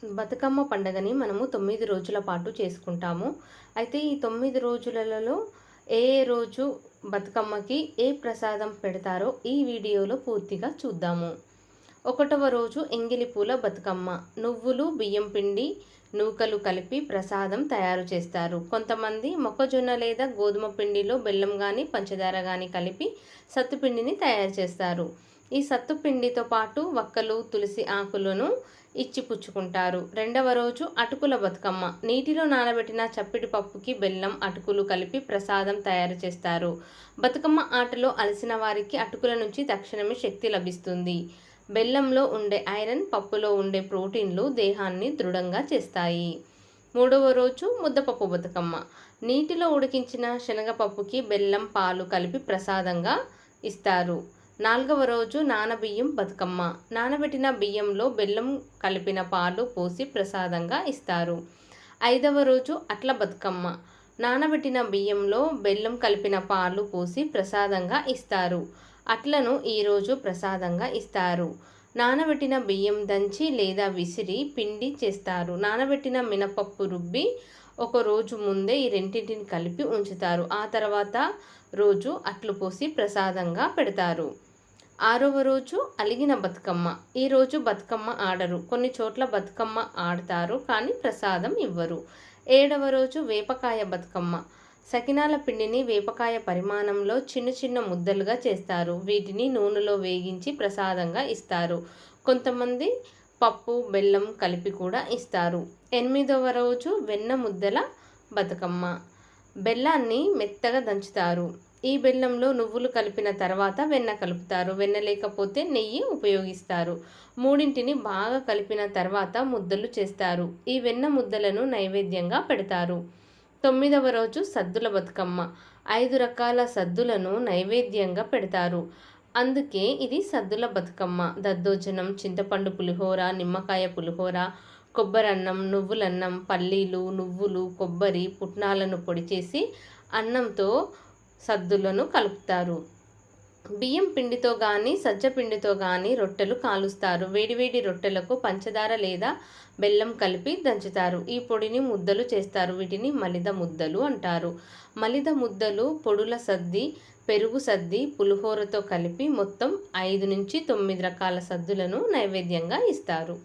బతుకమ్మ పండుగని మనము 9 రోజుల పాటు చేసుకుంటాము. అయితే ఈ 9 రోజులలో ఏ ఏ రోజు బతుకమ్మకి ఏ ప్రసాదం పెడతారో ఈ వీడియోలో పూర్తిగా చూద్దాము. ఒకటవ రోజు ఎంగిలి పూల బతుకమ్మ. నువ్వులు, బియ్యం పిండి, నూకలు కలిపి ప్రసాదం తయారు చేస్తారు. కొంతమంది మొక్కజొన్న లేదా గోధుమ పిండిలో బెల్లం గాని, పంచదార గాని కలిపి సత్తుపిండిని తయారు చేస్తారు. ఈ సత్తుపిండితో పాటు వక్కలు, తులసి ఆకులను ఇచ్చి పుచ్చుకుంటారు. రెండవ రోజు అటుకుల బతుకమ్మ. నీటిలో నానబెట్టిన చప్పిడి పప్పుకి బెల్లం, అటుకులు కలిపి ప్రసాదం తయారు చేస్తారు. బతుకమ్మ ఆటలో అలసిన వారికి అటుకుల నుంచి తక్షణమే శక్తి లభిస్తుంది. బెల్లంలో ఉండే ఐరన్, పప్పులో ఉండే ప్రోటీన్లు దేహాన్ని దృఢంగా చేస్తాయి. మూడవ రోజు ముద్దపప్పు బతుకమ్మ. నీటిలో ఉడికించిన శనగపప్పుకి బెల్లం, పాలు కలిపి ప్రసాదంగా ఇస్తారు. నాలుగవ రోజు నానబియ్యం బతుకమ్మ. నానబెట్టిన బియ్యంలో బెల్లం కలిపిన పాలు పోసి ప్రసాదంగా ఇస్తారు. ఐదవ రోజు అట్ల బతుకమ్మ. నానబెట్టిన బియ్యంలో బెల్లం కలిపిన పాలు పోసి ప్రసాదంగా ఇస్తారు. అట్లను ఈరోజు ప్రసాదంగా ఇస్తారు. నానబెట్టిన బియ్యం దంచి లేదా విసిరి పిండి చేస్తారు. నానబెట్టిన మినపప్పు రుబ్బి ఒక రోజు ముందే ఈ రెండింటిని కలిపి ఉంచుతారు. ఆ తర్వాత రోజు అట్లు పోసి ప్రసాదంగా పెడతారు. ఆరవ రోజు అలిగిన బతుకమ్మ. ఈరోజు బతుకమ్మ ఆడరు. కొన్ని చోట్ల బతుకమ్మ ఆడతారు కానీ ప్రసాదం ఇవ్వరు. ఏడవ రోజు వేపకాయ బతుకమ్మ. సకినాల పిండిని వేపకాయ పరిమాణంలో చిన్న చిన్న ముద్దలుగా చేస్తారు. వీటిని నూనెలో వేగించి ప్రసాదంగా ఇస్తారు. కొంతమంది పప్పు, బెల్లం కలిపి కూడా ఇస్తారు. ఎనిమిదవ రోజు వెన్న ముద్దల బతుకమ్మ. బెల్లాన్ని మెత్తగా దంచుతారు. ఈ బెల్లంలో నువ్వులు కలిపిన తర్వాత వెన్న కలుపుతారు. వెన్న లేకపోతే నెయ్యి ఉపయోగిస్తారు. మూడింటిని బాగా కలిపిన తర్వాత ముద్దలు చేస్తారు. ఈ వెన్న ముద్దలను నైవేద్యంగా పెడతారు. తొమ్మిదవ రోజు సద్దుల బతుకమ్మ. 5 రకాల సద్దులను నైవేద్యంగా పెడతారు. అందుకే ఇది సద్దుల బతుకమ్మ. దద్దోజనం, చింతపండు పులిహోర, నిమ్మకాయ పులిహోర, కొబ్బరన్నం, నువ్వులన్నం, పల్లీలు, నువ్వులు, కొబ్బరి, పుట్నాలను పొడి చేసి అన్నంతో సద్దులను కలుపుతారు. బియ్యం పిండితో కానీ సజ్జ పిండితో కానీ రొట్టెలు కాలుస్తారు. వేడివేడి రొట్టెలకు పంచదార లేదా బెల్లం కలిపి దంచుతారు. ఈ పొడిని ముద్దలు చేస్తారు. వీటిని మలిద ముద్దలు అంటారు. మలిద ముద్దలు పొడుల సద్ది, పెరుగు సద్ది, పులిహోరతో కలిపి మొత్తం 5 నుంచి 9 రకాల సద్దులను నైవేద్యంగా ఇస్తారు.